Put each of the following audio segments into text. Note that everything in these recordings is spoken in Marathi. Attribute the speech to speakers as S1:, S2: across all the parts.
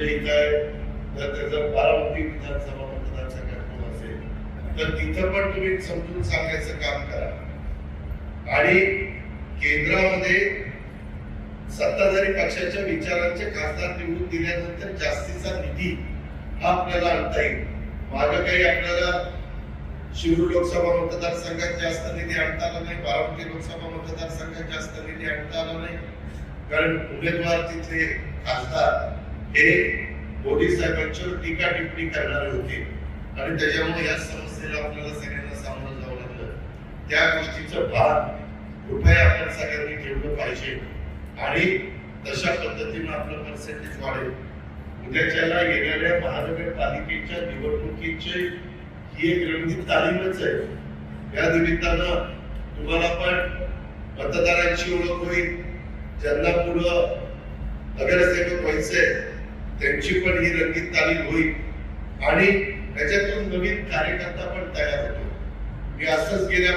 S1: ठीक आहे. तर त्याचं बारामती विधानसभा मतदारसंघात असेल तर तिथं पण तुम्ही समजून सांगायचं काम करा आणि केंद्रामध्ये सत्ताधारी पक्षाच्या विचारांचे खासदार निवडून दिल्यानंतर जास्तीचा निधी हा आपल्याला आणता येईल. मागं काही आपल्याला शिरूर लोकसभा मतदारसंघात जास्त निधी आणता आला नाही, बारामती लोकसभा मतदारसंघात जास्त निधी आणता आला नाही, कारण उमेदवार तिथले खासदार हे मोदी साहेबांच्यावर टीका टिप्पणी करणारे होते आणि त्याच्यामुळे या समस्येला आपल्याला सगळ्यांना सामोरं जावं लागलं. त्या गोष्टीचं भान कृपया आपण सगळ्यांनी ठेवलं पाहिजे आणि तशा पद्धतीने आपलं पर्सेंटेज वाढेल. उद्याच्याला येणाऱ्या महानगरपालिकेच्या निवडणुकीची ही एक रंगीत तालीमच आहे. या निमित्तानं तुम्हाला पण मतदारांची ओळख होईल, ज्यांना पुढं नगरसेवक व्हायचंय त्यांची पण ही रंगीत तालीम होईल आणि त्याच्यातून नवीन कार्यकर्ता पण तयार होतो. मी असंच गेल्या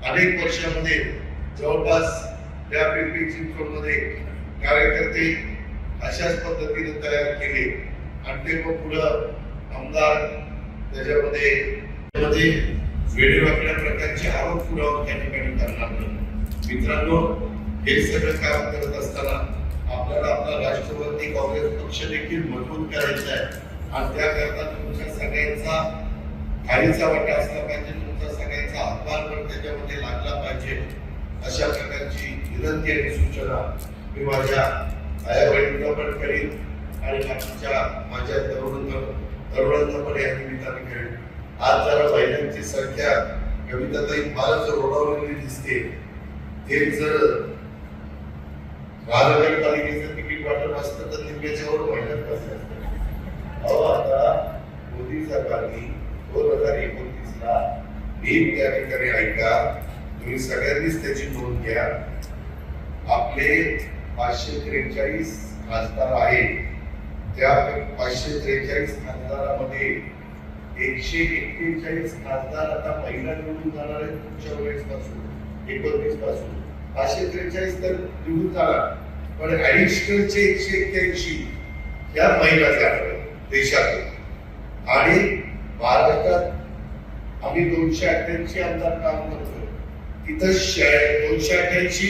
S1: अनेक वर्षामध्ये जवळपास त्या पिंपरी चिंचवडमध्ये कार्यकर्ते अशाच पद्धतीने तयार केले आणि ते मग पुढं आमदार त्याच्यामध्ये वेगवेगळ्या प्रकारचे आरोप पुरावे त्या ठिकाणी करणार नाही. मित्रांनो, हे सगळं काम करत असताना आपल्याला आपला राष्ट्रवादी काँग्रेस पक्ष देखील मजबूत करायचा आहे आणि त्याकरता तुमच्या सगळ्यांचा खालीचा वाटा असला पाहिजे, तुमचा सगळ्यांचा हातभार पण त्याच्यामध्ये लागला पाहिजे. अशा प्रकारची विनंती आणि सूचना मी माझ्या आया बहिणींना पण करीन आणि बाकीच्या माझ्या तरुणांना पण या निमित्ताने करेन. आज जरा महिलांची संख्या कविताताई फारच रोडावलेली दिसते. हे जर महानगरपालिकेचं तिकीट वाटप असतं तर निम्म्याच्या वर महिलाच बसल्या असतात. अहो, आता मोदी सरकारने 2029ला नीट त्या ठिकाणी ऐका, तुम्ही सगळ्यांनीच त्याची नोंद घ्या. आपले 543 खासदार आहेत, त्या 543 खासदारामध्ये 141 खासदार आता महिला निवडून जाणार आहेत. पुढच्या वेळेस पासून 29 पासून 543 तर निवडून जाणार, पण ऍडिशनलचे 181 या महिला जाणार देशातून. आणि महाराष्ट्रात आम्ही 288 आमदार काम करतो, तिथं 288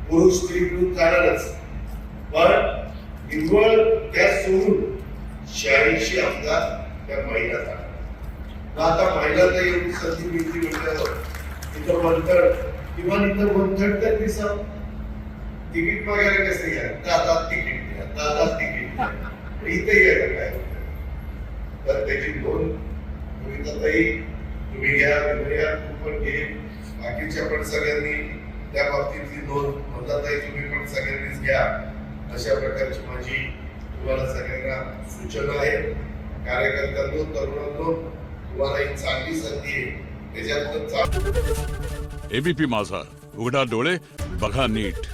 S1: पुरुष स्त्री मिळून जाणारच, पण निव्वळ त्या सोडून 86 आमदार त्या महिला जाणार. आता महिलांना एवढी संधी मिळते म्हटल्यावर तिथं म्हणतात किंवा इथं म्हणतात तर दिसत तिकीट वगैरे कसं घ्या, दादा तिकीट द्या, दादा तिकीट द्या, इथे घ्यायला काय होतं. तर त्याची नोंद तुम्ही घ्या, तू पण घे, बाकीच्या पण सगळ्यांनी त्या बाबतीतली नोंद म्हणताताई तुम्ही पण सगळ्यांनीच घ्या. अशा प्रकारची माझी तुम्हाला सगळ्यांना सूचना आहे. कार्यकर्त्यांनो, तरुणांनो, तुम्हाला एक चांगली संधी आहे, त्याच्यात
S2: एबीपी माझा, उघडा डोळे बघा नीट.